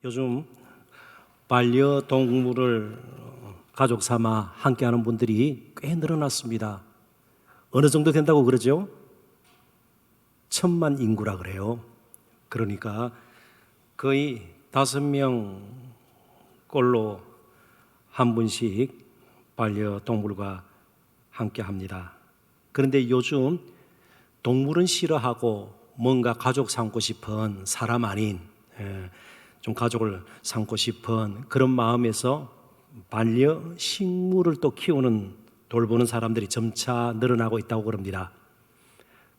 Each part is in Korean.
요즘 반려동물을 가족 삼아 함께하는 분들이 꽤 늘어났습니다. 어느 정도 된다고 그러죠? 1,000만 인구라 그래요. 그러니까 거의 5명꼴로 한 분씩 반려동물과 함께합니다. 그런데 요즘 동물은 싫어하고 뭔가 가족 삼고 싶은 사람 아닌 좀 가족을 삼고 싶은 그런 마음에서 반려식물을 또 키우는 돌보는 사람들이 점차 늘어나고 있다고 그럽니다.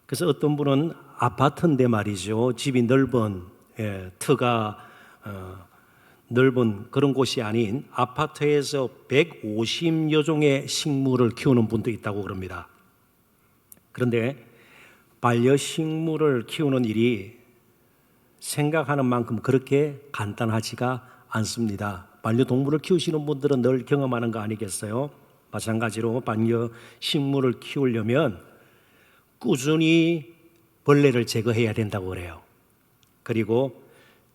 그래서 어떤 분은 아파트인데 말이죠, 집이 넓은 터가 넓은 그런 곳이 아닌 아파트에서 150여 종의 식물을 키우는 분도 있다고 그럽니다. 그런데 반려식물을 키우는 일이 생각하는 만큼 그렇게 간단하지가 않습니다. 반려동물을 키우시는 분들은 늘 경험하는 거 아니겠어요? 마찬가지로 반려식물을 키우려면 꾸준히 벌레를 제거해야 된다고 그래요. 그리고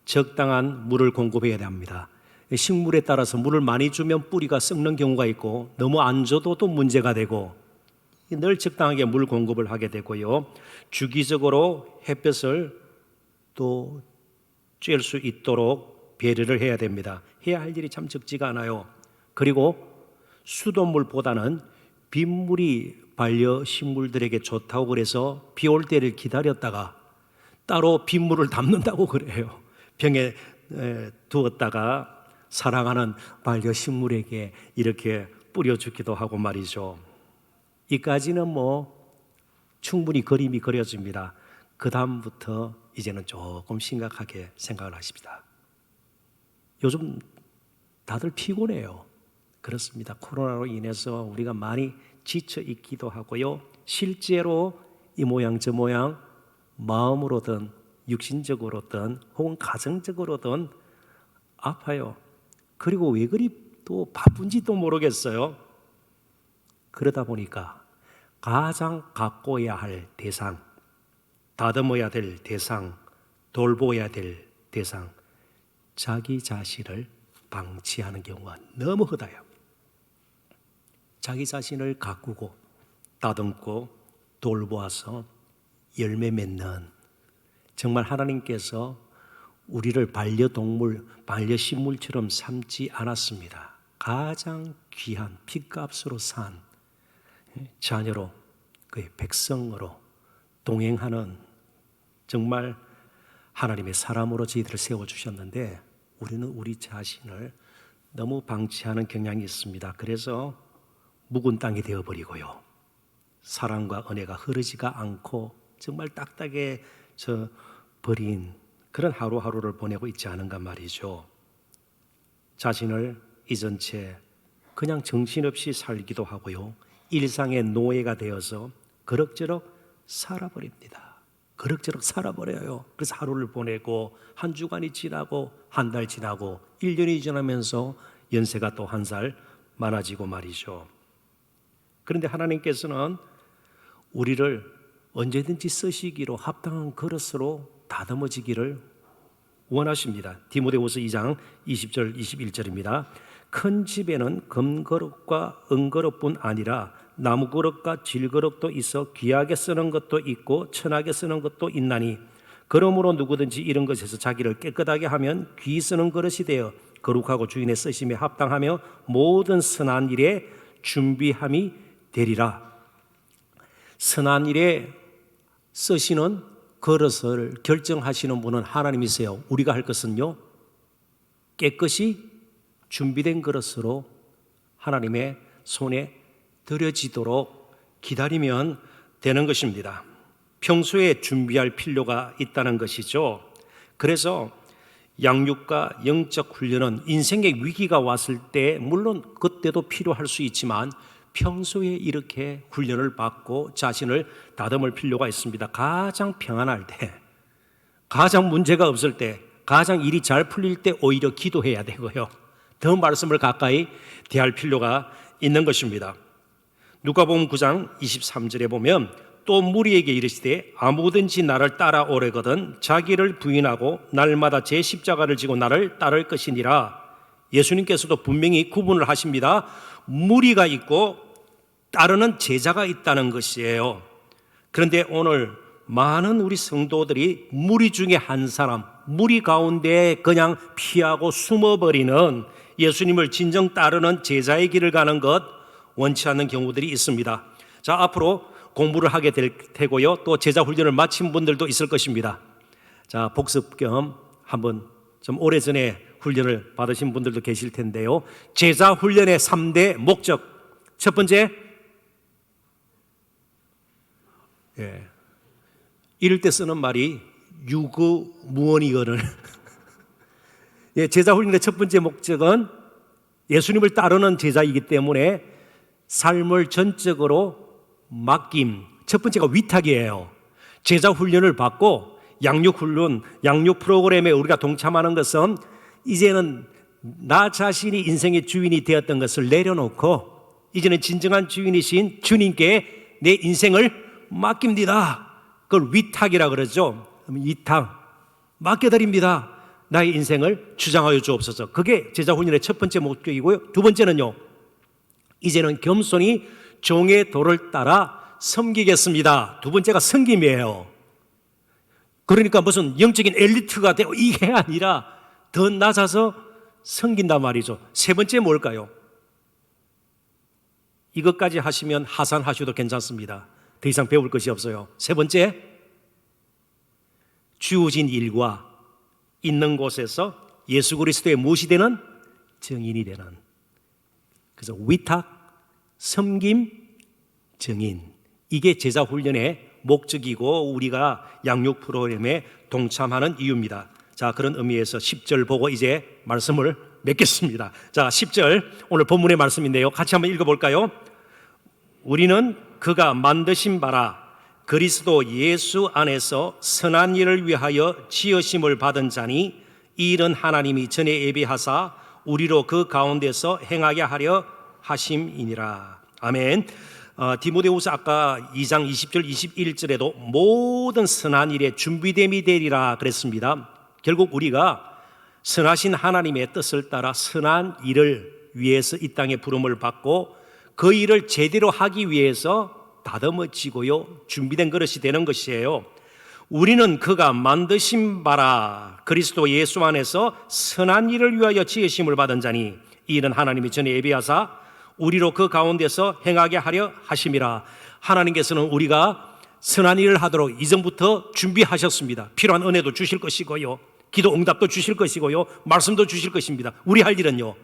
적당한 물을 공급해야 합니다. 식물에 따라서 물을 많이 주면 뿌리가 썩는 경우가 있고 너무 안 줘도 또 문제가 되고 늘 적당하게 물 공급을 하게 되고요. 주기적으로 햇볕을 또 쬐을 수 있도록 배려를 해야 됩니다. 해야 할 일이 참 적지가 않아요. 그리고 수돗물보다는 빗물이 반려식물들에게 좋다고 그래서 비 올 때를 기다렸다가 따로 빗물을 담는다고 그래요. 병에 두었다가 사랑하는 반려식물에게 이렇게 뿌려주기도 하고 말이죠. 이까지는 충분히 그림이 그려집니다. 그 다음부터 이제는 조금 심각하게 생각을 하십니다. 요즘 다들 피곤해요. 그렇습니다. 코로나로 인해서 우리가 많이 지쳐 있기도 하고요. 실제로 이 모양 저 모양 마음으로든 육신적으로든 혹은 가정적으로든 아파요. 그리고 왜 그리 또 바쁜지도 모르겠어요. 그러다 보니까 가장 가꿔야 할 대상, 다듬어야 될 대상, 돌보아야 될 대상, 자기 자신을 방치하는 경우가 너무 흔해요. 자기 자신을 가꾸고 다듬고 돌보아서 열매 맺는, 정말 하나님께서 우리를 반려동물, 반려식물처럼 삼지 않았습니다. 가장 귀한 핏값으로 산 자녀로, 그의 백성으로 동행하는 정말 하나님의 사람으로 저희들을 세워주셨는데 우리는 우리 자신을 너무 방치하는 경향이 있습니다. 그래서 묵은 땅이 되어버리고요, 사랑과 은혜가 흐르지가 않고 정말 딱딱해져 버린 그런 하루하루를 보내고 있지 않은가 말이죠. 자신을 잊은 채 그냥 정신없이 살기도 하고요, 일상의 노예가 되어서 그럭저럭 살아버립니다. 그럭저럭 살아버려요. 그래서 하루를 보내고 한 주간이 지나고 한 달 지나고 1년이 지나면서 연세가 또 한 살 많아지고 말이죠. 그런데 하나님께서는 우리를 언제든지 쓰시기로 합당한 그릇으로 다듬어지기를 원하십니다. 디모데후서 2장 20절 21절입니다. 큰 집에는 금그릇과 은그릇뿐 아니라 나무그릇과 질그릇도 있어 귀하게 쓰는 것도 있고 천하게 쓰는 것도 있나니 그러므로 누구든지 이런 것에서 자기를 깨끗하게 하면 귀 쓰는 그릇이 되어 거룩하고 주인의 쓰심에 합당하며 모든 선한 일에 준비함이 되리라. 선한 일에 쓰시는 그릇을 결정하시는 분은 하나님이세요. 우리가 할 것은요, 깨끗이 준비된 그릇으로 하나님의 손에 드려지도록 기다리면 되는 것입니다. 평소에 준비할 필요가 있다는 것이죠. 그래서 양육과 영적 훈련은 인생의 위기가 왔을 때 물론 그때도 필요할 수 있지만 평소에 이렇게 훈련을 받고 자신을 다듬을 필요가 있습니다. 가장 평안할 때, 가장 문제가 없을 때, 가장 일이 잘 풀릴 때 오히려 기도해야 되고요, 더 말씀을 가까이 대할 필요가 있는 것입니다. 누가복음 9장 23절에 보면 또 무리에게 이르시되 아무든지 나를 따라오려거든 자기를 부인하고 날마다 제 십자가를 지고 나를 따를 것이니라. 예수님께서도 분명히 구분을 하십니다. 무리가 있고 따르는 제자가 있다는 것이에요. 그런데 오늘 많은 우리 성도들이 무리 중에 한 사람, 무리 가운데 그냥 피하고 숨어버리는 예수님을 진정 따르는 제자의 길을 가는 것 원치 않는 경우들이 있습니다. 자, 앞으로 공부를 하게 될 테고요. 또 제자 훈련을 마친 분들도 있을 것입니다. 자, 복습 겸 한번 좀 오래전에 훈련을 받으신 분들도 계실 텐데요. 제자 훈련의 3대 목적. 첫 번째, 이럴 때 쓰는 말이 유구무원이거늘. 제자 훈련의 첫 번째 목적은 예수님을 따르는 제자이기 때문에 삶을 전적으로 맡김. 첫 번째가 위탁이에요. 제자 훈련을 받고 양육 훈련, 양육 프로그램에 우리가 동참하는 것은 이제는 나 자신이 인생의 주인이 되었던 것을 내려놓고 이제는 진정한 주인이신 주님께 내 인생을 맡깁니다. 그걸 위탁이라 그러죠. 위탁, 맡겨드립니다. 나의 인생을 주장하여 주옵소서. 그게 제자 훈련의 첫 번째 목적이고요. 두 번째는요, 이제는 겸손히 종의 도를 따라 섬기겠습니다. 두 번째가 섬김이에요. 그러니까 무슨 영적인 엘리트가 되고 이게 아니라 더 낮아서 섬긴단 말이죠. 세 번째 뭘까요? 이것까지 하시면 하산하셔도 괜찮습니다. 더 이상 배울 것이 없어요. 세 번째, 주어진 일과 있는 곳에서 예수 그리스도의 무엇이 되는? 증인이 되는. 그래서 위탁, 섬김, 증인. 이게 제자 훈련의 목적이고 우리가 양육 프로그램에 동참하는 이유입니다. 자, 그런 의미에서 10절 보고 이제 말씀을 맺겠습니다. 자, 10절 오늘 본문의 말씀인데요. 같이 한번 읽어볼까요? 우리는 그가 만드신 바라 그리스도 예수 안에서 선한 일을 위하여 지으심을 받은 자니 이 일은 하나님이 전에 예비하사 우리로 그 가운데서 행하게 하려 하심이니라. 아멘. 디모데후서 아까 2장 20절 21절에도 모든 선한 일에 준비됨이 되리라 그랬습니다. 결국 우리가 선하신 하나님의 뜻을 따라 선한 일을 위해서 이 땅에 부름을 받고 그 일을 제대로 하기 위해서 다듬어지고요 준비된 그릇이 되는 것이에요. 우리는 그가 만드신 바라 그리스도 예수 안에서 선한 일을 위하여 지으심을 받은 자니 이 일은 하나님이 전에 예비하사 우리로 그 가운데서 행하게 하려 하심이라. 하나님께서는 우리가 선한 일을 하도록 이전부터 준비하셨습니다. 필요한 은혜도 주실 것이고요, 기도 응답도 주실 것이고요, 말씀도 주실 것입니다. 우리 할 일은요,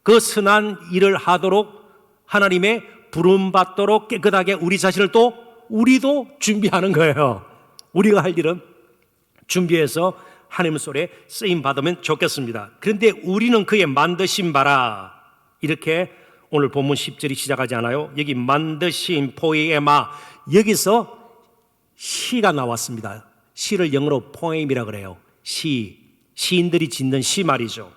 그 선한 일을 하도록 하나님의 부름받도록 깨끗하게 우리 자신을 또 우리도 준비하는 거예요. 우리가 할 일은 준비해서 하나님 손에 쓰임 받으면 좋겠습니다. 그런데 우리는 그의 만드신 바라, 이렇게 오늘 본문 10절이 시작하지 않아요? 여기 만드신 포에마, 여기서 시가 나왔습니다. 시를 영어로 포엠이라 그래요. 시인들이 짓는 시 말이죠.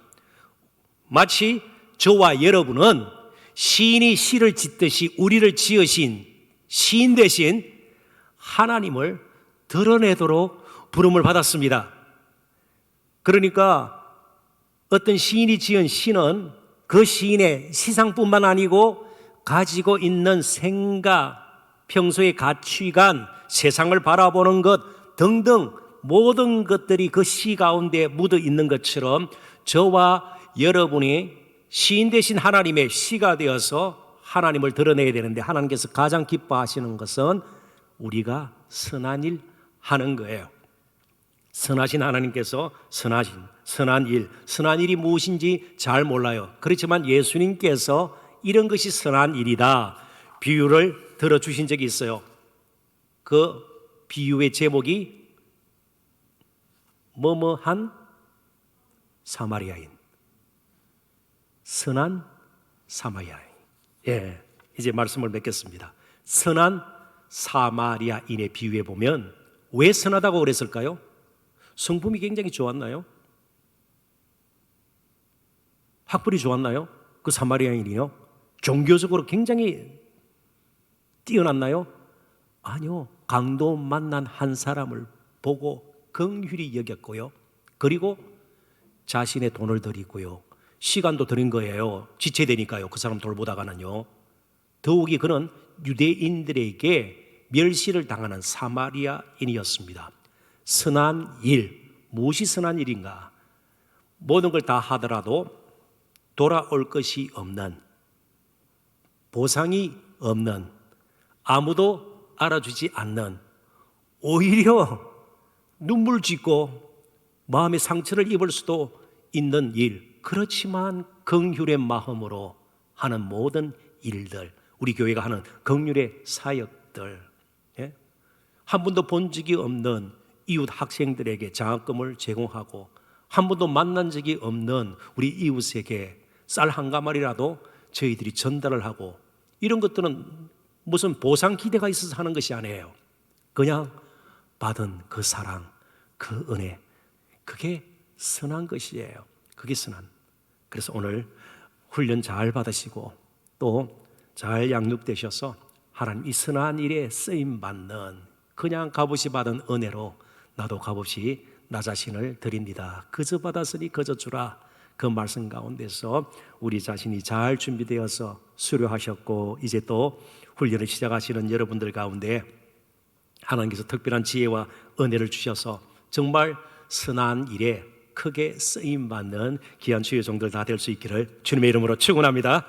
마치 저와 여러분은 시인이 시를 짓듯이 우리를 지으신 시인 대신 하나님을 드러내도록 부름을 받았습니다. 그러니까 어떤 시인이 지은 시는 그 시인의 시상뿐만 아니고 가지고 있는 생각, 평소의 가치관, 세상을 바라보는 것 등등 모든 것들이 그 시 가운데 묻어 있는 것처럼 저와 여러분이 시인 대신 하나님의 시가 되어서 하나님을 드러내야 되는데, 하나님께서 가장 기뻐하시는 것은 우리가 선한 일 하는 거예요. 선하신 하나님께서 선한 일, 선한 일이 무엇인지 잘 몰라요. 그렇지만 예수님께서 이런 것이 선한 일이다 비유를 들어주신 적이 있어요. 그 비유의 제목이 뭐뭐한 사마리아인, 선한 사마리아인. 예, 이제 말씀을 맺겠습니다. 선한 사마리아인의 비유에 보면 왜 선하다고 그랬을까요? 성품이 굉장히 좋았나요? 학벌이 좋았나요? 그 사마리아인이요? 종교적으로 굉장히 뛰어났나요? 아니요. 강도 만난 한 사람을 보고 긍휼히 여겼고요. 그리고 자신의 돈을 드리고요. 시간도 드린 거예요. 지체되니까요. 그 사람 돌보다가는요. 더욱이 그는 유대인들에게 멸시를 당하는 사마리아인이었습니다. 선한 일, 무엇이 선한 일인가? 모든 걸 다 하더라도 돌아올 것이 없는, 보상이 없는, 아무도 알아주지 않는, 오히려 눈물 짓고 마음의 상처를 입을 수도 있는 일, 그렇지만 긍휼의 마음으로 하는 모든 일들, 우리 교회가 하는 긍휼의 사역들, 예? 한 번도 본 적이 없는 이웃 학생들에게 장학금을 제공하고 한 번도 만난 적이 없는 우리 이웃에게 쌀 한 가마리라도 저희들이 전달을 하고, 이런 것들은 무슨 보상 기대가 있어서 하는 것이 아니에요. 그냥 받은 그 사랑, 그 은혜, 그게 선한 것이에요. 그게 선한. 그래서 오늘 훈련 잘 받으시고 또 잘 양육되셔서 하나님 이 선한 일에 쓰임 받는, 그냥 값없이 받은 은혜로 나도 값없이 나 자신을 드립니다. 그저 받았으니 그저 주라. 그 말씀 가운데서 우리 자신이 잘 준비되어서 수료하셨고 이제 또 훈련을 시작하시는 여러분들 가운데 하나님께서 특별한 지혜와 은혜를 주셔서 정말 선한 일에 크게 쓰임받는 귀한 주의 종들 다 될 수 있기를 주님의 이름으로 축원합니다.